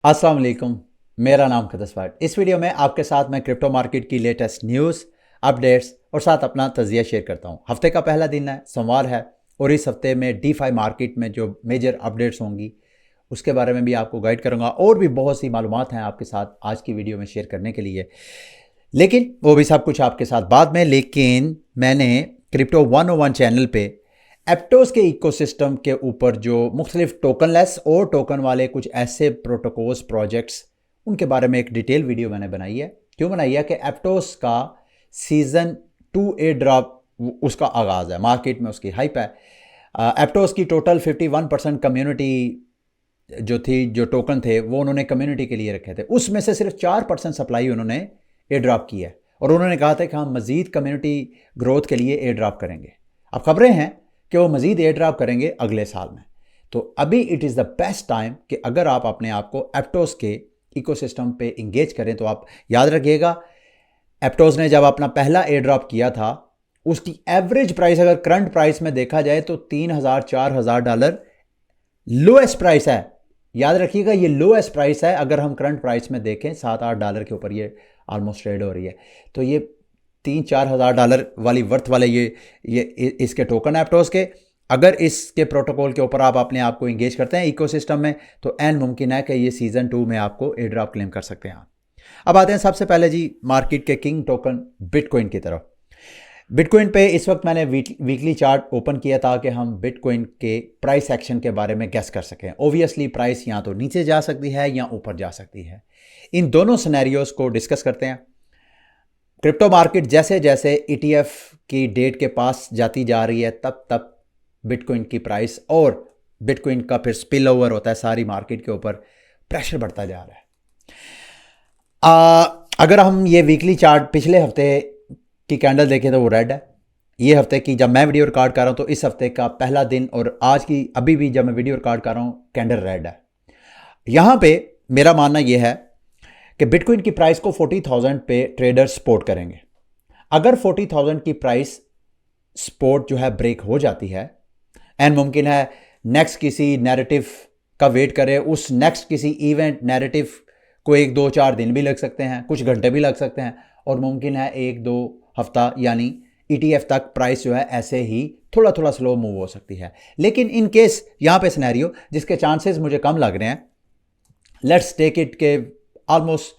अस्सलाम वालेकुम। मेरा नाम कदस वाट। इस वीडियो में आपके साथ मैं क्रिप्टो मार्केट की लेटेस्ट न्यूज़, अपडेट्स और साथ अपना तजिया शेयर करता हूँ। हफ्ते का पहला दिन है, सोमवार है, और इस हफ्ते में डीफाई मार्केट में जो मेजर अपडेट्स होंगी उसके बारे में भी आपको गाइड करूँगा, और भी बहुत सी मालूमात हैं आपके साथ आज की वीडियो में शेयर करने के लिए। लेकिन वो भी सब कुछ आपके साथ बाद में। लेकिन मैंने क्रिप्टो 101 चैनल पे एप्टोस के इकोसिस्टम के ऊपर जो मुख्तलिफ टोकनलेस और टोकन वाले कुछ ऐसे प्रोटोकॉल्स प्रोजेक्ट्स, उनके बारे में एक डिटेल वीडियो मैंने बनाई है। क्यों बनाई है कि एप्टोस का सीज़न 2 एयर ड्रॉप उसका आगाज़ है, मार्केट में उसकी हाइप है। एप्टोस की टोटल 51% कम्युनिटी जो थी, जो टोकन थे वो उन्होंने कम्युनिटी के लिए रखे थे, उसमें से सिर्फ 4% सप्लाई उन्होंने एयर ड्रॉप की है, और उन्होंने कहा था कि हम मज़ीद कम्युनिटी ग्रोथ के लिए एयर ड्रॉप करेंगे। अब खबरें हैं कि वो मज़ीद एयर ड्रॉप करेंगे अगले साल में। तो अभी it is the best time कि अगर आप अपने आप को एप्टोस के इकोसिस्टम पे इंगेज करें। तो आप याद रखिएगा, एप्टोस ने जब अपना पहला एयर ड्रॉप किया था, उसकी एवरेज प्राइस अगर करंट प्राइस में देखा जाए तो $3,000-4,000 लोएस्ट प्राइस है। याद रखिएगा, ये लोएस्ट प्राइस है। अगर हम करंट प्राइस में देखें, $7-8 के ऊपर ये ऑलमोस्ट ट्रेड हो रही है। तो ये $3,000-4,000 वाली वर्थ वाले ये इसके टोकन एप्टोस के। अगर इसके प्रोटोकॉल के ऊपर आप अपने आप को इंगेज करते हैं इकोसिस्टम में, तो एन मुमकिन है कि ये सीज़न 2 में आपको एयर ड्रॉप क्लेम कर सकते हैं। अब आते हैं सबसे पहले जी मार्केट के किंग टोकन बिटकॉइन की तरफ। बिटकॉइन पे इस वक्त मैंने वीकली चार्ट ओपन किया था कि हम बिटकॉइन के प्राइस एक्शन के बारे में गेस कर सकें। ओबियसली प्राइस या तो नीचे जा सकती है या ऊपर जा सकती है। इन दोनों सिनेरियोस को डिस्कस करते हैं। क्रिप्टो मार्केट जैसे जैसे ईटीएफ की डेट के पास जाती जा रही है, तब तब बिटकॉइन की प्राइस और बिटकॉइन का फिर स्पिल ओवर होता है सारी मार्केट के ऊपर, प्रेशर बढ़ता जा रहा है। अगर हम ये वीकली चार्ट पिछले हफ्ते की कैंडल देखें तो वो रेड है। ये हफ्ते की जब मैं वीडियो रिकॉर्ड कर रहा हूँ तो इस हफ्ते का पहला दिन और आज की अभी भी जब मैं वीडियो रिकॉर्ड कर रहा हूँ, कैंडल रेड है। यहाँ पे मेरा मानना ये है कि बिटकॉइन की प्राइस को 40,000 पे ट्रेडर्स सपोर्ट करेंगे। अगर 40,000 की प्राइस सपोर्ट जो है ब्रेक हो जाती है, एंड मुमकिन है नेक्स्ट किसी नैरेटिव का वेट करें, उस नेक्स्ट किसी इवेंट नैरेटिव को 1-2-4 दिन भी लग सकते हैं, कुछ घंटे भी लग सकते हैं, और मुमकिन है 1-2 हफ्ता यानी ईटीएफ तक प्राइस जो है ऐसे ही थोड़ा थोड़ा स्लो मूव हो सकती है। लेकिन इन केस यहाँ पे सिनेरियो जिसके चांसेस मुझे कम लग रहे हैं, लेट्स टेक इट के ऑलमोस्ट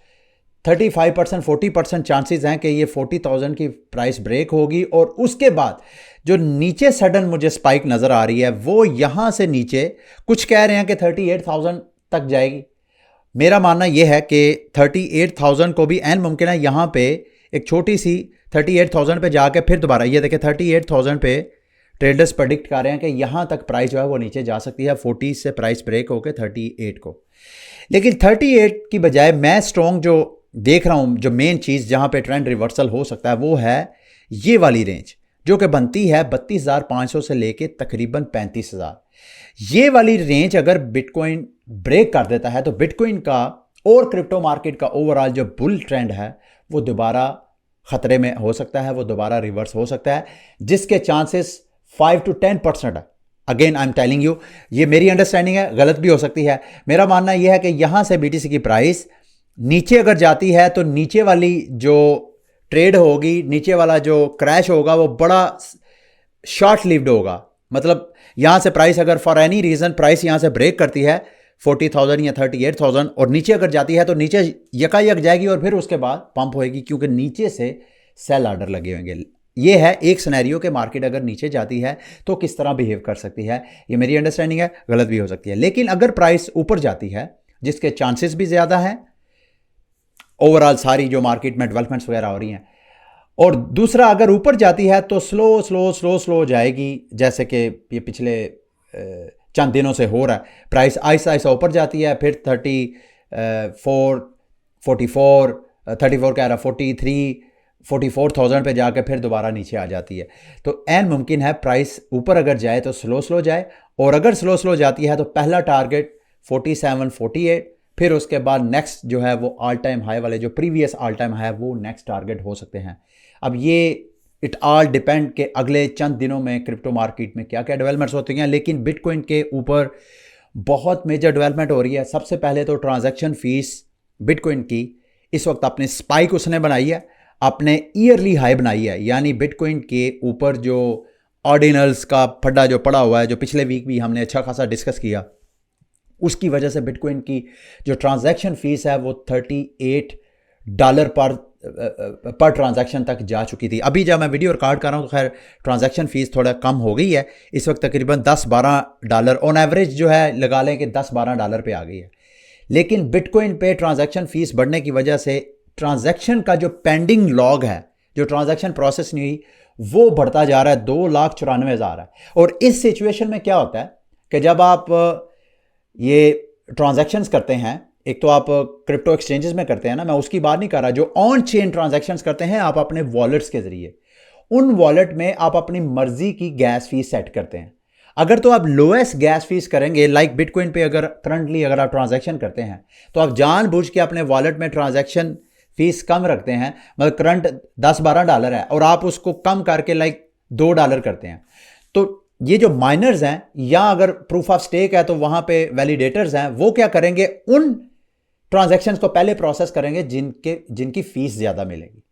35% 40% चांसेस हैं कि ये 40,000 की प्राइस ब्रेक होगी, और उसके बाद जो नीचे सडन मुझे स्पाइक नज़र आ रही है वो यहाँ से नीचे कुछ कह रहे हैं कि 38,000 तक जाएगी। मेरा मानना यह है कि 38,000 को भी एन मुमकिन है यहाँ पे एक छोटी सी 38,000 पे जाके फिर दोबारा ये देखें 38,000 पे ट्रेडर्स प्रेडिक्ट कर रहे हैं कि यहाँ तक प्राइस जो है वो नीचे जा सकती है, 40 से प्राइस ब्रेक होकर 38 को। लेकिन 38 की बजाय मैं स्ट्रॉन्ग जो देख रहा हूँ, जो मेन चीज़ जहाँ पे ट्रेंड रिवर्सल हो सकता है वो है ये वाली रेंज, जो कि बनती है 32,500 से लेके तकरीबन 35,000। ये वाली रेंज अगर बिटकॉइन ब्रेक कर देता है तो बिटकॉइन का और क्रिप्टो मार्केट का ओवरऑल जो बुल ट्रेंड है वो दोबारा खतरे में हो सकता है, वो दोबारा रिवर्स हो सकता है, जिसके चांसेस 5 to 10% है। Again I am telling you, ये मेरी अंडरस्टैंडिंग है, गलत भी हो सकती है। मेरा मानना यह है कि यहां से बीटीसी की प्राइस नीचे अगर जाती है तो नीचे वाली जो ट्रेड होगी, नीचे वाला जो क्रैश होगा वो बड़ा शॉर्ट लिव्ड होगा। मतलब यहां से प्राइस अगर फॉर एनी रीजन प्राइस यहां से ब्रेक करती है 40,000 या 38,000 और नीचे अगर जाती है तो नीचे यकायक जाएगी और फिर उसके बाद पंप होएगी, क्योंकि नीचे से सेल ऑर्डर लगे होंगे। ये है एक सिनेरियो के मार्केट अगर नीचे जाती है तो किस तरह बिहेव कर सकती है। ये मेरी अंडरस्टैंडिंग है, गलत भी हो सकती है। लेकिन अगर प्राइस ऊपर जाती है, जिसके चांसेस भी ज़्यादा हैं, ओवरऑल सारी जो मार्केट में डेवलपमेंट्स वगैरह हो रही हैं, और दूसरा अगर ऊपर जाती है तो स्लो स्लो स्लो स्लो जाएगी, जैसे कि ये पिछले चंद दिनों से हो रहा है। प्राइस आहिस्ता आहिस्ता ऊपर जाती है, फिर 34 44 34 कह रहा 43 44,000 पे जाकर फिर दोबारा नीचे आ जाती है। तो एन मुमकिन है प्राइस ऊपर अगर जाए तो स्लो स्लो जाए, और अगर स्लो स्लो जाती है तो पहला टारगेट 47 48, फिर उसके बाद नेक्स्ट जो है वो ऑल टाइम हाई वाले जो प्रीवियस ऑल टाइम हाई है वो नेक्स्ट टारगेट हो सकते हैं। अब ये इट ऑल डिपेंड के अगले चंद दिनों में क्रिप्टो मार्केट में क्या क्या डेवलपमेंट्स होती हैं। लेकिन बिटकॉइन के ऊपर बहुत मेजर डेवलपमेंट हो रही है। सबसे पहले तो ट्रांजैक्शन फीस बिटकॉइन की इस वक्त अपने स्पाइक उसने बनाई है, अपने ईयरली हाई बनाई है। यानी बिटकॉइन के ऊपर जो ऑर्डिनल्स का फड्डा जो पड़ा हुआ है, जो पिछले वीक भी हमने अच्छा खासा डिस्कस किया, उसकी वजह से बिटकॉइन की जो ट्रांजैक्शन फीस है वो $38 पर ट्रांजैक्शन तक जा चुकी थी। अभी जब मैं वीडियो रिकॉर्ड कर रहा हूँ तो खैर ट्रांजैक्शन फीस थोड़ा कम हो गई है, इस वक्त तकरीबन $10-12 ऑन एवरेज जो है लगा लें कि $10-12 पे आ गई है। लेकिन बिटकॉइन पे ट्रांजैक्शन फीस बढ़ने की वजह से ट्रांजैक्शन का जो पेंडिंग लॉग है, जो ट्रांजैक्शन प्रोसेस नहीं हुई, वो बढ़ता जा रहा है, 2,94,000 है। और इस सिचुएशन में क्या होता है कि जब आप ये ट्रांजैक्शंस करते हैं, एक तो आप क्रिप्टो एक्सचेंजेस में करते हैं ना, मैं उसकी बात नहीं कर रहा, जो ऑन चेन ट्रांजैक्शंस करते हैं आप अपने वॉलेट्स के जरिए, उन वॉलेट में आप अपनी मर्जी की गैस फीस सेट करते हैं। अगर तो आप लोएस्ट गैस फीस करेंगे, लाइक बिटकॉइन पे अगर करंटली अगर आप ट्रांजैक्शन करते हैं तो आप जानबूझ के अपने वॉलेट में ट्रांजैक्शन फीस कम रखते हैं, मतलब करंट $10-12 है और आप उसको कम करके लाइक $2 करते हैं। तो ये जो माइनर्स हैं, या अगर प्रूफ ऑफ स्टेक है तो वहां पे वैलिडेटर्स हैं, वो क्या करेंगे, उन ट्रांजैक्शंस को पहले प्रोसेस करेंगे जिनकी फीस ज्यादा मिलेगी।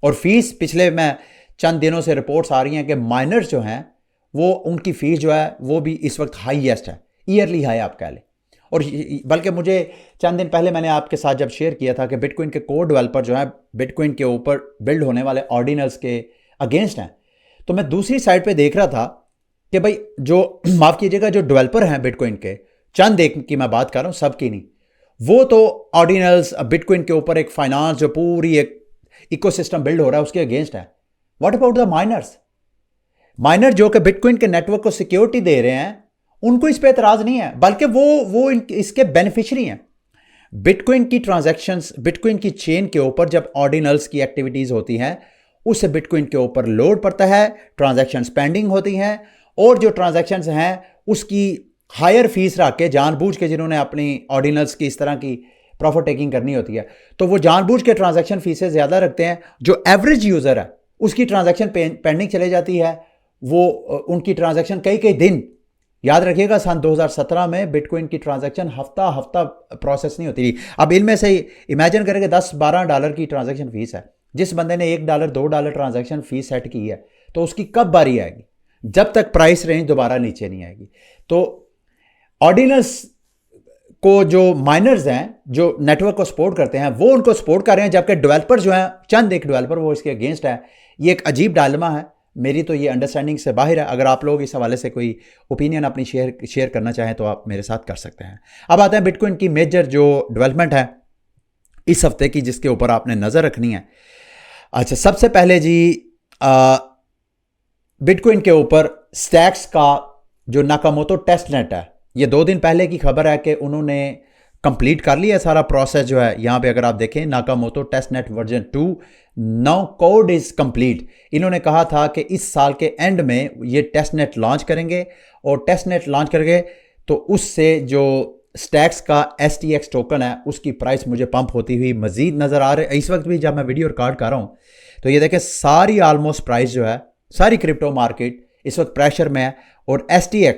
और फीस पिछले मैं चंद दिनों से रिपोर्ट्स आ रही हैं कि माइनर्स जो हैं वो उनकी फीस जो है वो भी इस वक्त हाईएस्ट है, ईयरली हाई आप कह लें। और बल्कि मुझे चंद दिन पहले मैंने आपके साथ जब शेयर किया था कि बिटकॉइन के कोर डेवलपर जो है बिटकॉइन के ऊपर बिल्ड होने वाले ऑर्डिनल्स के अगेंस्ट हैं, तो मैं दूसरी साइड पे देख रहा था कि भाई जो माफ कीजिएगा जो डेवलपर हैं बिटकॉइन के, चंद एक की मैं बात कर रहा हूं, सबकी नहीं, वो तो ऑर्डिनल्स बिटकॉइन के ऊपर एक फाइनेंस जो पूरी एक इकोसिस्टम बिल्ड हो रहा है उसके अगेंस्ट है। What about the miners? Miner जो कि बिटकॉइन के नेटवर्क को सिक्योरिटी दे रहे हैं, उनको इस पे एतराज नहीं है, बल्कि वो इसके बेनिफिशियरी हैं। बिटकॉइन की ट्रांजैक्शंस, बिटकॉइन की चेन के ऊपर जब ऑर्डिनल्स की एक्टिविटीज होती हैं, उससे बिटकॉइन के ऊपर लोड पड़ता है, ट्रांजैक्शंस पेंडिंग होती हैं, और जो ट्रांजैक्शंस हैं उसकी हायर फीस रख के जानबूझ के, जिन्होंने अपनी ऑर्डिनल्स की इस तरह की प्रॉफिट टेकिंग करनी होती है, तो वो जानबूझ के ट्रांजैक्शन फीसें ज्यादा रखते हैं। जो एवरेज यूजर है उसकी ट्रांजैक्शन पेंडिंग चले जाती है, वो उनकी ट्रांजैक्शन कई कई दिन, याद रखिएगा सन 2017 में बिटकॉइन की ट्रांजैक्शन हफ्ता हफ्ता प्रोसेस नहीं होती थी। अब इनमें से इमेजिन करें कि $10-12 की ट्रांजैक्शन फीस है, जिस बंदे ने $1-2 ट्रांजैक्शन फीस सेट की है, तो उसकी कब बारी आएगी? जब तक प्राइस रेंज दोबारा नीचे नहीं आएगी। तो ऑर्डिनल्स को जो माइनर्स हैं, जो नेटवर्क को सपोर्ट करते हैं, वो उनको सपोर्ट कर रहे हैं, जबकि डेवलपर जो हैं, चंद एक डेवलपर वो इसके अगेंस्ट है। ये एक अजीब डायलेमा है, मेरी तो ये अंडरस्टैंडिंग से बाहर है। अगर आप लोग इस हवाले से कोई ओपिनियन अपनी शेयर करना चाहें तो आप मेरे साथ कर सकते हैं। अब आते हैं बिटकॉइन की मेजर जो डेवलपमेंट है इस हफ्ते की, जिसके ऊपर आपने नज़र रखनी है। अच्छा, सबसे पहले जी बिटकॉइन के ऊपर स्टैक्स का जो नाकामोटो टेस्ट नेट है, ये 2 दिन पहले की खबर है कि उन्होंने कंप्लीट कर लिया सारा प्रोसेस जो है। यहाँ पे अगर आप देखें, Nakamoto test net version 2 now code is complete. इन्होंने कहा था कि इस साल के एंड में ये टेस्ट नेट लॉन्च करेंगे, और टेस्ट नेट लॉन्च करेंगे तो उससे जो स्टैक्स का STX टोकन है उसकी प्राइस मुझे पंप होती हुई मजीद नज़र आ रही है। इस वक्त भी जब मैं वीडियो रिकॉर्ड कर रहा हूँ तो ये देखें, सारी ऑलमोस्ट प्राइस जो है, सारी क्रिप्टो मार्केट इस वक्त प्रेशर में है, और STX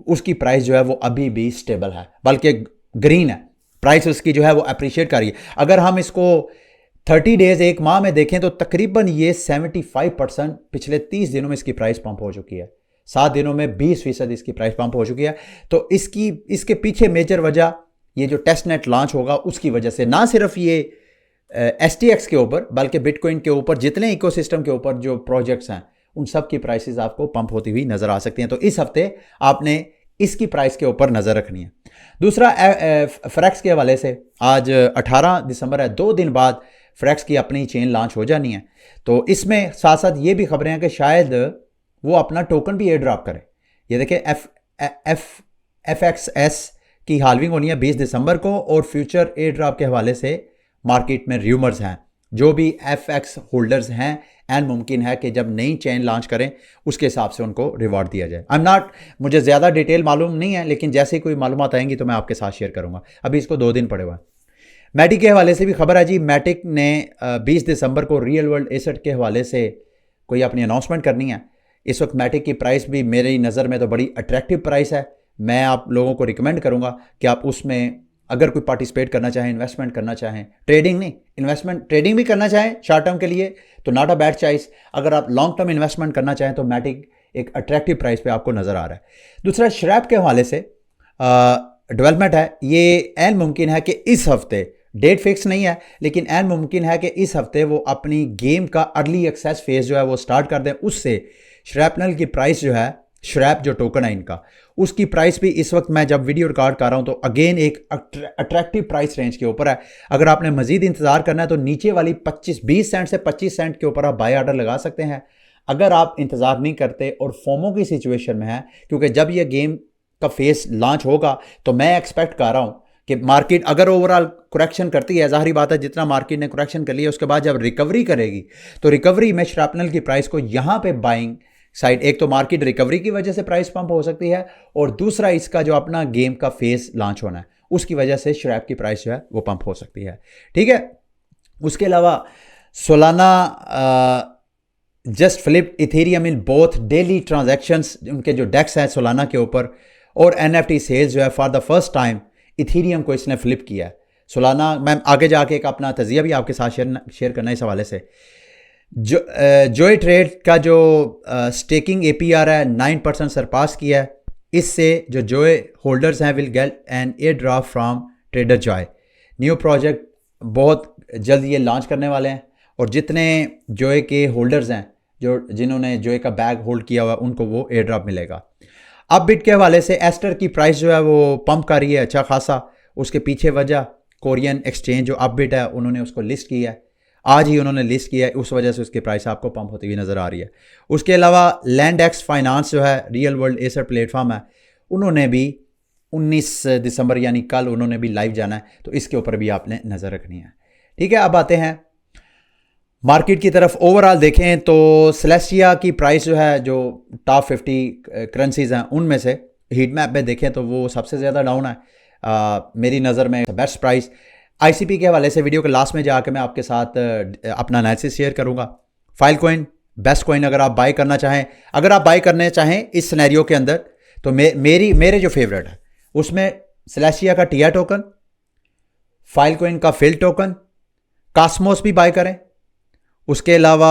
उसकी प्राइस जो है वो अभी भी स्टेबल है, बल्कि ग्रीन है, प्राइस उसकी जो है वो अप्रिशिएट कर रही है। अगर हम इसको 30 डेज, एक माह में देखें तो तकरीबन ये 75% पिछले 30 दिनों में इसकी प्राइस पंप हो चुकी है। 7 दिनों में 20% इसकी प्राइस पंप हो चुकी है। तो इसके पीछे मेजर वजह ये जो टेस्ट नेट लॉन्च होगा उसकी वजह से, ना सिर्फ ये STX के ऊपर बल्कि बिटकॉइन के ऊपर जितने इकोसिस्टम के ऊपर जो प्रोजेक्ट्स हैं उन सब की प्राइसेस आपको पंप होती हुई नजर आ सकती हैं। तो इस हफ्ते आपने इसकी प्राइस के ऊपर नजर रखनी है। दूसरा, फ्रैक्स के हवाले से आज 18 दिसंबर है, 2 दिन बाद फ्रैक्स की अपनी चेन लॉन्च हो जानी है। तो इसमें साथ साथ ये भी खबरें हैं कि शायद वो अपना टोकन भी एयर ड्रॉप करे। ये देखिए, FXS की हाल्विंग होनी है 20 दिसंबर को, और फ्यूचर एयर ड्रॉप के हवाले से मार्केट में र्यूमर्स हैं। जो भी FX होल्डर्स हैं, एंड मुमकिन है कि जब नई चेन लॉन्च करें उसके हिसाब से उनको रिवॉर्ड दिया जाए। मुझे ज़्यादा डिटेल मालूम नहीं है, लेकिन जैसे ही कोई मालूमात आएंगी तो मैं आपके साथ शेयर करूंगा। अभी इसको 2 दिन पड़े हुए हैं। मैटिक के हवाले से भी खबर है जी। मैटिक ने 20 दिसंबर को रियल वर्ल्ड एसेट के हवाले से कोई अपनी अनाउंसमेंट करनी है। इस वक्त मैटिक की प्राइस भी मेरी नज़र में तो बड़ी अट्रैक्टिव प्राइस है। मैं आप लोगों को रिकमेंड करूंगा कि आप उसमें अगर कोई पार्टिसिपेट करना चाहें, इन्वेस्टमेंट करना चाहें, ट्रेडिंग नहीं, इन्वेस्टमेंट ट्रेडिंग भी करना चाहें शॉर्ट टर्म के लिए तो नॉट अ बैड चॉइस। अगर आप लॉन्ग टर्म इन्वेस्टमेंट करना चाहें तो मैटिक एक अट्रैक्टिव प्राइस पे आपको नज़र आ रहा है। दूसरा, श्रैप के हवाले से डेवलपमेंट है, ये ऐन मुमकिन है कि इस हफ्ते, डेट फिक्स नहीं है लेकिन ऐन मुमकिन है कि इस हफ्ते वो अपनी गेम का अर्ली एक्सेस फेज जो है वो स्टार्ट कर दें। उससे श्रैपनल की प्राइस जो है, श्रैप जो टोकन है इनका, उसकी प्राइस भी इस वक्त मैं जब वीडियो रिकॉर्ड कर रहा हूं तो अगेन एक अट्रैक्टिव प्राइस रेंज के ऊपर है। अगर आपने मजीद इंतजार करना है तो नीचे वाली 20 सेंट से 25 सेंट के ऊपर आप बाय ऑर्डर लगा सकते हैं। अगर आप इंतजार नहीं करते और फोमो की सिचुएशन में है, क्योंकि जब यह गेम का फेस लॉन्च होगा तो मैं एक्सपेक्ट कर रहा हूं कि मार्केट अगर ओवरऑल करेक्शन करती है, जाहिर बात है जितना मार्केट ने करेक्शन कर लिया उसके बाद जब रिकवरी करेगी तो रिकवरी में श्रैपनल की प्राइस को यहां पे बाइंग साइड, एक तो मार्केट रिकवरी की वजह से प्राइस पंप हो सकती है और दूसरा इसका जो अपना गेम का फेस लॉन्च होना है उसकी वजह से श्रैप की प्राइस जो है वो पंप हो सकती है। ठीक है, उसके अलावा Solana just flip Ethereum in both daily transactions, उनके जो डेक्स हैं सोलाना के ऊपर, और एनएफटी सेल्स जो है for the first time Ethereum को इसने फ्लिप किया है। सोलाना, मैं आगे जाके एक अपना तजिया भी आपके साथ शेयर करना इस हवाले से। जोई ट्रेड का जो स्टेकिंग एपीआर है 9% सरपास किया है। इससे जो जोए होल्डर्स हैं will get an air drop from trader Joy. New project बहुत जल्द ये लॉन्च करने वाले हैं और जितने जोए के होल्डर्स हैं, जो जिन्होंने जोए का बैग होल्ड किया हुआ, उनको वो एयर ड्रॉप मिलेगा। अपबिट के हवाले से एस्टर की प्राइस जो है वो पंप कर रही है अच्छा खासा। उसके पीछे वजह कोरियन एक्सचेंज जो अपबिट है उन्होंने उसको लिस्ट किया है, आज ही उन्होंने लिस्ट किया है, उस वजह से उसकी प्राइस आपको पंप होती हुई नज़र आ रही है। उसके अलावा लैंड एक्स फाइनेंस जो है रियल वर्ल्ड एसेट प्लेटफॉर्म है, उन्होंने भी 19 दिसंबर यानी कल उन्होंने भी लाइव जाना है, तो इसके ऊपर भी आपने नज़र रखनी है। ठीक है, अब आते हैं मार्केट की तरफ। ओवरऑल देखें तो सेलेस्टिया की प्राइस जो है, जो टॉप 50 करेंसीज हैं उनमें से हीट मैप में देखें तो वो सबसे ज़्यादा डाउन है मेरी नज़र में। बेस्ट प्राइस आईसीपी के हवाले से वीडियो के लास्ट में जाकर मैं आपके साथ अपना एनालिसिस शेयर करूंगा। फाइल कॉइन बेस्ट कॉइन अगर आप बाय करना चाहें, अगर आप बाय करने चाहें इस सिनेरियो के अंदर तो मेरे जो फेवरेट है उसमें सेलेस्टिया का टीआर टोकन, फाइल कॉइन का फिल टोकन, कास्मोस भी बाय करें। उसके अलावा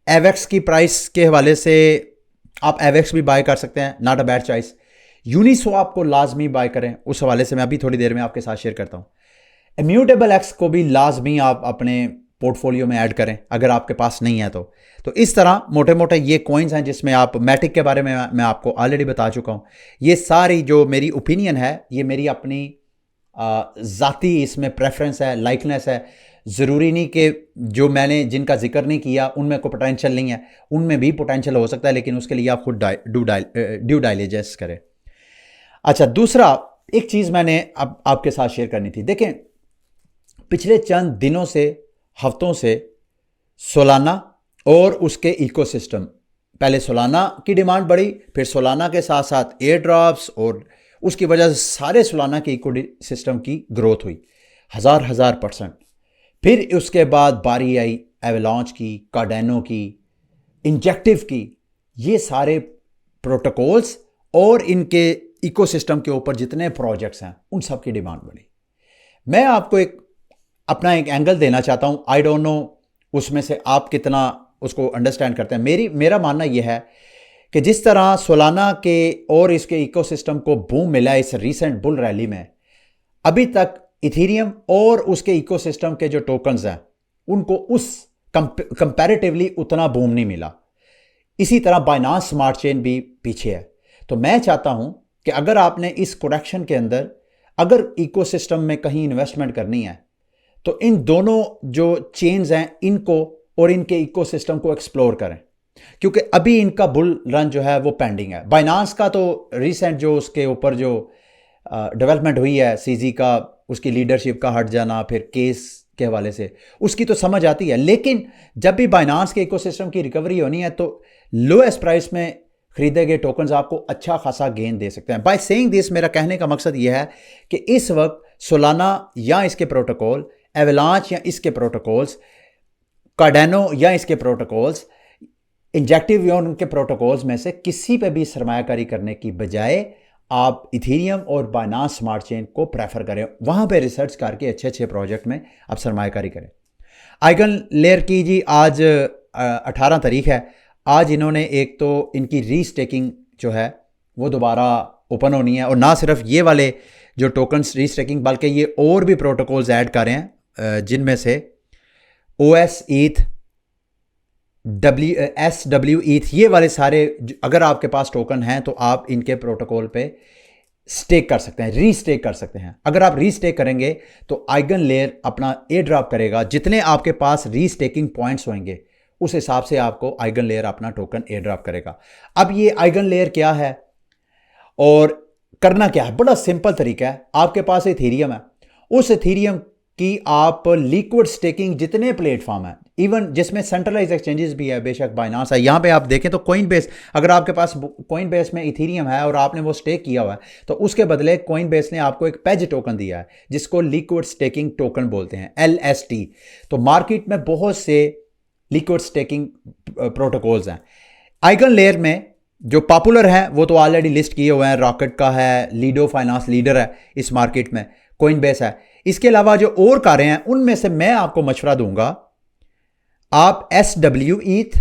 एवेक्स की प्राइस के हवाले से आप एवेक्स भी बाय कर सकते हैं, not a bad choice. Uniswap को लाजमी बाय करें, उस हवाले से मैं अभी थोड़ी देर में आपके साथ शेयर करता हूं। इम्यूटेबल एक्स को भी लाजमी आप अपने पोर्टफोलियो में ऐड करें अगर आपके पास नहीं है तो इस तरह मोटे मोटे ये कॉइन्स हैं जिसमें आप, मैटिक के बारे में मैं आपको ऑलरेडी बता चुका हूं। ये सारी जो मेरी ओपिनियन है, ये मेरी अपनी ज़ाती इसमें प्रेफरेंस है, लाइकनेस है। ज़रूरी नहीं कि जो मैंने जिनका जिक्र नहीं किया उनमें कोई पोटेंशियल नहीं है, उनमें भी पोटेंशियल हो सकता है, लेकिन उसके लिए आप खुद ड्यू डाइलिजेंस करें। अच्छा, दूसरा एक चीज़ मैंने अब आपके साथ शेयर करनी थी। देखें, पिछले चंद दिनों से, हफ्तों से सोलाना और उसके इकोसिस्टम, पहले सोलाना की डिमांड बढ़ी, फिर सोलाना के साथ साथ एयर ड्रॉप्स, और उसकी वजह से सारे सोलाना के इकोसिस्टम की ग्रोथ हुई हज़ार %। फिर उसके बाद बारी आई एवलांच की, कार्डेनो की, इंजेक्टिव की। ये सारे प्रोटोकॉल्स और इनके इकोसिस्टम के ऊपर जितने प्रोजेक्ट्स हैं उन सब की डिमांड बढ़ी। मैं आपको अपना एक एंगल देना चाहता हूं, आई डोंट नो उसमें से आप कितना उसको अंडरस्टैंड करते हैं। मेरा मानना यह है कि जिस तरह सोलाना के और इसके इकोसिस्टम को बूम मिला इस रीसेंट बुल रैली में, अभी तक इथेरियम और उसके इकोसिस्टम के जो टोकन्स हैं उनको उस कंपैरेटिवली उतना बूम नहीं मिला। इसी तरह बाइनांस स्मार्ट चेन भी पीछे है। तो मैं चाहता हूं कि अगर आपने इस करेक्शन के अंदर अगर इकोसिस्टम में कहीं इन्वेस्टमेंट करनी है तो इन दोनों जो चेन्स हैं इनको और इनके इकोसिस्टम को एक्सप्लोर करें, क्योंकि अभी इनका बुल रन जो है वो पेंडिंग है। बाइनांस का तो रिसेंट जो उसके ऊपर जो डेवलपमेंट हुई है, सीजी का, उसकी लीडरशिप का हट जाना, फिर केस के हवाले से, उसकी तो समझ आती है। लेकिन जब भी बाइनांस के इकोसिस्टम की रिकवरी होनी है तो लोएस्ट प्राइस में खरीदे गए टोकन्स आपको अच्छा खासा गेन दे सकते हैं। बाय सेइंग दिस, मेरा कहने का मकसद यह है कि इस वक्त सोलाना या इसके प्रोटोकॉल, एवलांच या इसके प्रोटोकॉल्स, कार्डेनो या इसके प्रोटोकॉल्स, इंजेक्टिव या उनके प्रोटोकॉल्स में से किसी पे भी सरमायाकारी करने की बजाय आप इथेरियम और बाइनांस स्मार्ट चेन को प्रेफर करें, वहाँ पे रिसर्च करके अच्छे अच्छे प्रोजेक्ट में आप सरमायाकारी करें। आइगन लेयर की जी आज 18 तारीख है। आज इन्होंने एक तो इनकी रीस्टेकिंग जो है वो दोबारा ओपन होनी है, और ना सिर्फ ये वाले जो टोकन्स रीस्टेकिंग बल्कि ये और भी प्रोटोकॉल्स ऐड कर रहे हैं, जिनमें से OS ETH, SW ETH, ये वाले सारे अगर आपके पास टोकन हैं तो आप इनके प्रोटोकॉल पे स्टेक कर सकते हैं, रीस्टेक कर सकते हैं। अगर आप रीस्टेक करेंगे तो आइगन लेयर अपना एयर ड्रॉप करेगा, जितने आपके पास रीस्टेकिंग पॉइंट्स होंगे उस हिसाब से आपको आइगन लेयर अपना टोकन एयर ड्रॉप करेगा। अब ये आइगन लेयर क्या है और करना क्या है, बड़ा सिंपल तरीका है। आपके पास इथेरियम है, उस इथेरियम की आप लिक्विड स्टेकिंग जितने प्लेटफॉर्म है, इवन जिसमें सेंट्रलाइज एक्सचेंजेस भी है, बेशक बाइनांस है, यहां पे आप देखें तो कोइनबेस, अगर आपके पास कोइनबेस में इथेरियम है और आपने वो स्टेक किया हुआ है तो उसके बदले कोइनबेस ने आपको एक पेज टोकन दिया है जिसको लिक्विड स्टेकिंग टोकन बोलते हैं, LST। तो मार्केट में बहुत से लिक्विड स्टेकिंग प्रोटोकॉल्स हैं। आइगन लेयर में जो पॉपुलर है वो तो ऑलरेडी लिस्ट किए हुए हैं, रॉकेट का है, लीडो फाइनेंस लीडर है इस मार्केट में, कोइनबेस है। इसके अलावा जो और कारें हैं उनमें से मैं आपको मशवरा दूंगा, आप SW ETH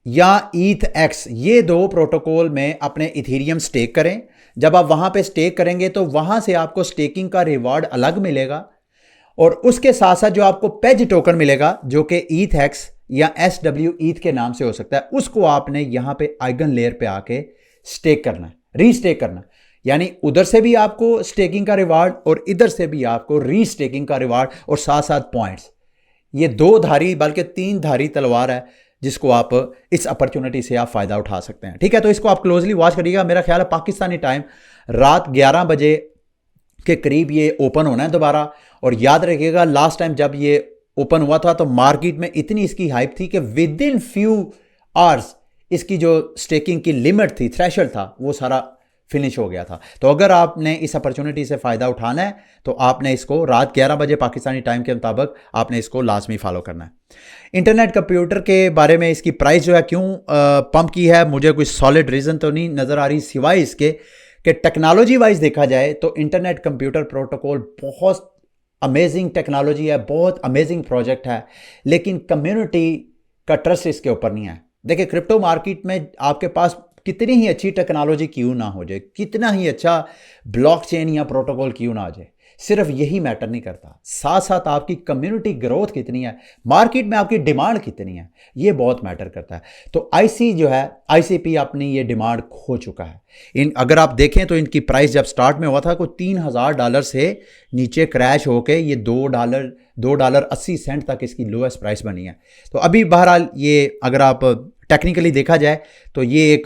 या ETHX, ये दो प्रोटोकॉल में अपने इथेरियम स्टेक करें। जब आप वहां पे स्टेक करेंगे तो वहां से आपको स्टेकिंग का रिवार्ड अलग मिलेगा, और उसके साथ साथ जो आपको पेज टोकन मिलेगा जो कि ETHX या SW ETH के नाम से हो सकता है, उसको आपने यहां पे आइगन लेयर पे आके स्टेक करना है, रीस्टेक करना है। यानी उधर से भी आपको स्टेकिंग का रिवार्ड और इधर से भी आपको रीस्टेकिंग का रिवार्ड और साथ साथ पॉइंट्स। ये दो धारी बल्कि तीन धारी तलवार है जिसको आप इस अपॉर्चुनिटी से आप फायदा उठा सकते हैं। ठीक है, तो इसको आप क्लोजली वॉच करिएगा। मेरा ख्याल है पाकिस्तानी टाइम रात 11 बजे के करीब ये ओपन होना है दोबारा। और याद रखिएगा लास्ट टाइम जब ये ओपन हुआ था तो मार्केट में इतनी इसकी हाइप थी कि विद इन फ्यू आवर्स इसकी जो स्टेकिंग की लिमिट थी, थ्रेशोल्ड था, वो सारा फिनिश हो गया था। तो अगर आपने इस अपॉर्चुनिटी से फ़ायदा उठाना है तो आपने इसको रात 11 बजे पाकिस्तानी टाइम के मुताबिक आपने इसको लाजमी फॉलो करना है। इंटरनेट कंप्यूटर के बारे में इसकी प्राइस जो है क्यों पंप की है, मुझे कोई सॉलिड रीज़न तो नहीं नज़र आ रही, सिवाय इसके कि टेक्नोलॉजी वाइज देखा जाए तो इंटरनेट कंप्यूटर प्रोटोकॉल बहुत अमेजिंग टेक्नोलॉजी है, बहुत अमेजिंग प्रोजेक्ट है, लेकिन कम्युनिटी का ट्रस्ट इसके ऊपर नहीं है। देखिए क्रिप्टो मार्केट में आपके पास कितनी ही अच्छी टेक्नोलॉजी क्यों ना हो जाए, कितना ही अच्छा ब्लॉकचेन या प्रोटोकॉल क्यों ना आ जाए, सिर्फ यही मैटर नहीं करता, साथ साथ आपकी कम्युनिटी ग्रोथ कितनी है, मार्केट में आपकी डिमांड कितनी है, ये बहुत मैटर करता है। तो आईसी जो है, आईसीपी अपनी ये डिमांड खो चुका है। अगर आप देखें तो इनकी प्राइस जब स्टार्ट में हुआ था कोई $3000 से नीचे क्रैश होके ये $2.80 तक इसकी लोएस्ट प्राइस बनी है। तो अभी बहरहाल ये अगर आप टेक्निकली देखा जाए तो ये एक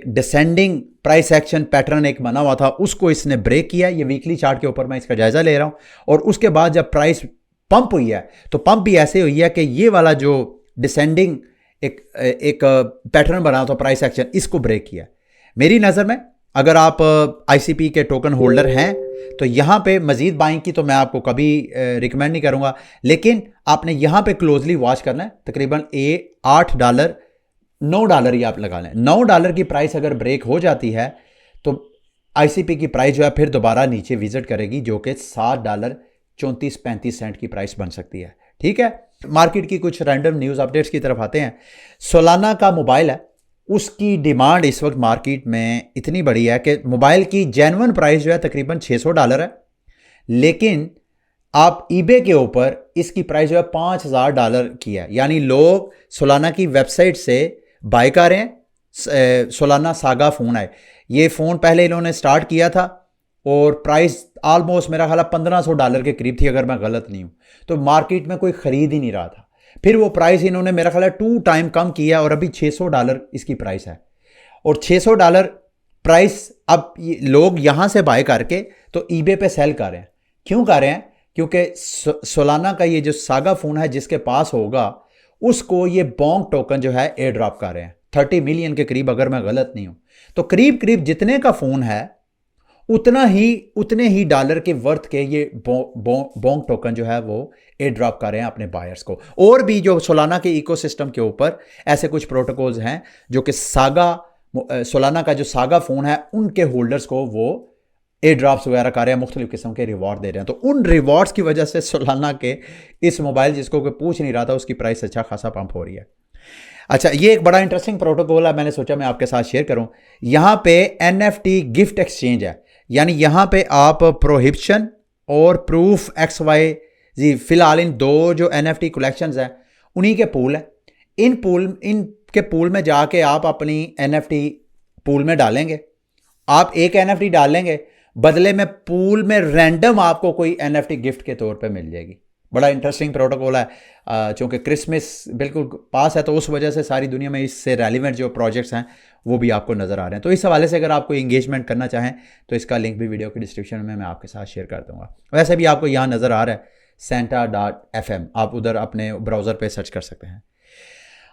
डिसेंडिंग प्राइस एक्शन पैटर्न एक बना हुआ था, उसको इसने ब्रेक किया। ये वीकली चार्ट के ऊपर मैं इसका जायजा ले रहा हूं, और उसके बाद जब प्राइस पंप हुई है तो पंप भी ऐसे हुई है कि ये वाला जो डिसेंडिंग एक पैटर्न बना था प्राइस एक्शन, इसको ब्रेक किया। मेरी नज़र में अगर आप आईसीपी के टोकन होल्डर हैं तो यहाँ पे मजीद बाइंग की तो मैं आपको कभी रिकमेंड नहीं करूँगा, लेकिन आपने यहाँ पे क्लोजली वॉच करना है। तकरीबन $8 $9 ही आप लगा लें, $9 की प्राइस अगर ब्रेक हो जाती है तो आईसीपी की प्राइस जो है फिर दोबारा नीचे विजिट करेगी, जो कि $7.34-35 की प्राइस बन सकती है। ठीक है, मार्केट की कुछ रैंडम न्यूज़ अपडेट्स की तरफ आते हैं। सोलाना का मोबाइल है, उसकी डिमांड इस वक्त मार्केट में इतनी बड़ी है कि मोबाइल की जेन्युइन प्राइस जो है तकरीबन $600 है, लेकिन आप ईबे के ऊपर इसकी प्राइस जो है $5000 की है। यानी लोग सोलाना की वेबसाइट से बाय कर रहे हैं। सोलाना सागा फ़ोन है, ये फ़ोन पहले इन्होंने स्टार्ट किया था और प्राइस ऑलमोस्ट मेरा ख्याल $1500 के करीब थी अगर मैं गलत नहीं हूँ, तो मार्केट में कोई ख़रीद ही नहीं रहा था। फिर वो प्राइस इन्होंने मेरा ख्याल 2 टाइम कम किया और अभी $600 इसकी प्राइस है। और $600 प्राइस अब लोग यहाँ से बाय करके तो ईबे पे सेल कर रहे हैं। क्यों कर रहे हैं? क्योंकि सोलाना का ये जो सागा फ़ोन है जिसके पास होगा उसको ये बॉन्ग टोकन जो है एयर ड्रॉप कर रहे हैं 30 मिलियन के करीब अगर मैं गलत नहीं हूँ। तो करीब करीब जितने का फ़ोन है उतने ही डॉलर के वर्थ के ये बॉन्ग टोकन जो है वो एयर ड्रॉप कर रहे हैं अपने बायर्स को। और भी जो सोलाना के इकोसिस्टम के ऊपर ऐसे कुछ प्रोटोकॉल्स हैं जो कि सागा सोलाना का जो सागा फ़ोन है उनके होल्डर्स को वो एयर ड्रॉप्स वगैरह कर रहे हैं, मुख्तलिफ किस्म के रिवॉर्ड दे रहे हैं। तो उन रिवॉर्ड्स की वजह से सोलाना के इस मोबाइल जिसको कोई पूछ नहीं रहा था उसकी प्राइस अच्छा खासा पंप हो रही है। अच्छा, ये एक बड़ा इंटरेस्टिंग प्रोटोकॉल है, मैंने सोचा मैं आपके साथ शेयर करूं। यहाँ पे NFT गिफ्ट एक्सचेंज है, यानी यहाँ पे आप प्रोहिबिशन और प्रूफ XY जी, फिलहाल इन दो जो NFT कलेक्शंस हैं उन्हीं के पूल है। इनके पूल में जाके आप अपनी NFT पूल में डालेंगे, आप एक NFT डालेंगे, बदले में पूल में रैंडम आपको कोई NFT गिफ्ट के तौर पे मिल जाएगी। बड़ा इंटरेस्टिंग प्रोटोकॉल है। चूँकि क्रिसमस बिल्कुल पास है तो उस वजह से सारी दुनिया में इससे रेलिवेंट जो प्रोजेक्ट्स हैं वो भी आपको नज़र आ रहे हैं। तो इस हवाले से अगर आप कोई इंगेजमेंट करना चाहें तो इसका लिंक भी वीडियो के डिस्क्रिप्शन में मैं आपके साथ शेयर कर दूंगा। वैसे भी आपको यहाँ नज़र आ रहा है Santa.fm, आप उधर अपने ब्राउज़र पर सर्च कर सकते हैं।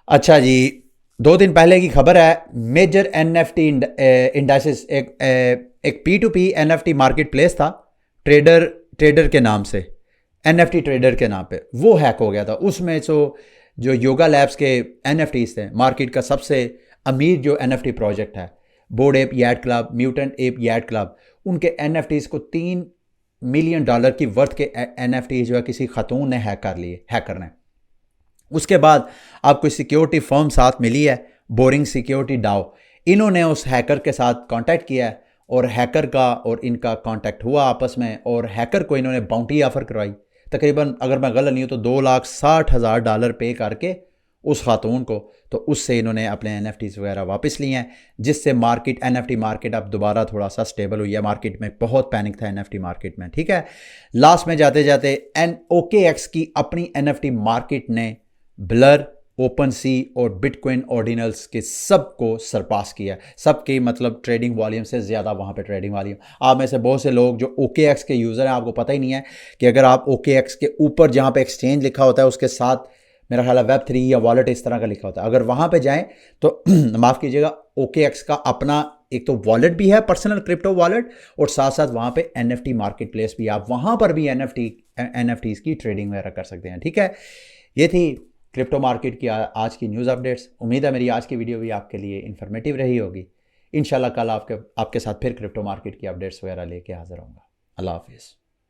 अच्छा जी, 2 दिन पहले की खबर है, मेजर NFT इंडाइसिस एक P2P NFT मार्केट प्लेस था, ट्रेडर के नाम से, NFT ट्रेडर के नाम पे, वो हैक हो गया था। उसमें जो योगा लैब्स के NFTs थे, मार्केट का सबसे अमीर जो NFT प्रोजेक्ट है Bored Ape Yacht Club, Mutant Ape Yacht Club, उनके NFTs को $3 मिलियन की वर्थ के NFT जो है किसी खातून ने हैक कर लिए, हैकर ने। उसके बाद आपको सिक्योरिटी फर्म साथ मिली है, बोरिंग सिक्योरिटी डाओ। इन्होंने उस हैकर के साथ कांटेक्ट किया है और हैकर का और इनका कांटेक्ट हुआ आपस में, और हैकर को इन्होंने बाउंटी ऑफर करवाई, तकरीबन अगर मैं गलत नहीं हूँ तो $2,60,000 पे करके उस खातून को। तो उससे इन्होंने अपने NFTs वगैरह वापस लिए हैं, जिससे मार्केट NFT मार्केट अब दोबारा थोड़ा सा स्टेबल हुई है। मार्केट में बहुत पैनिक था NFT मार्केट में, ठीक है। लास्ट में जाते जाते OKX की अपनी NFT मार्केट ने ब्लर, ओपन सी और बिटकॉइन ऑर्डिनल्स के सबको सरपास किया। सबके मतलब ट्रेडिंग वॉल्यूम से ज़्यादा वहाँ पे ट्रेडिंग वॉल्यूम। आप में से बहुत से लोग जो OKX के यूज़र हैं, आपको पता ही नहीं है कि अगर आप OKX के ऊपर जहाँ पे एक्सचेंज लिखा होता है उसके साथ मेरा ख्याल है Web3 या वॉलेट इस तरह का लिखा होता है, अगर वहाँ पे जाएं तो माफ़ कीजिएगा, OKX का अपना एक तो वॉलेट भी है, पर्सनल क्रिप्टो वॉलेट, और साथ साथ वहाँ पे NFT मार्केट प्लेस भी, आप वहाँ पर भी NFTs की ट्रेडिंग वगैरह कर सकते हैं, ठीक है। ये थी क्रिप्टो मार्केट की आज की न्यूज़ अपडेट्स। उम्मीद है मेरी आज की वीडियो भी आपके लिए इन्फॉर्मेटिव रही होगी। इंशाल्लाह कल आपके साथ फिर क्रिप्टो मार्केट की अपडेट्स वगैरह लेके हाजिर होऊंगा। अल्लाह हाफिज़।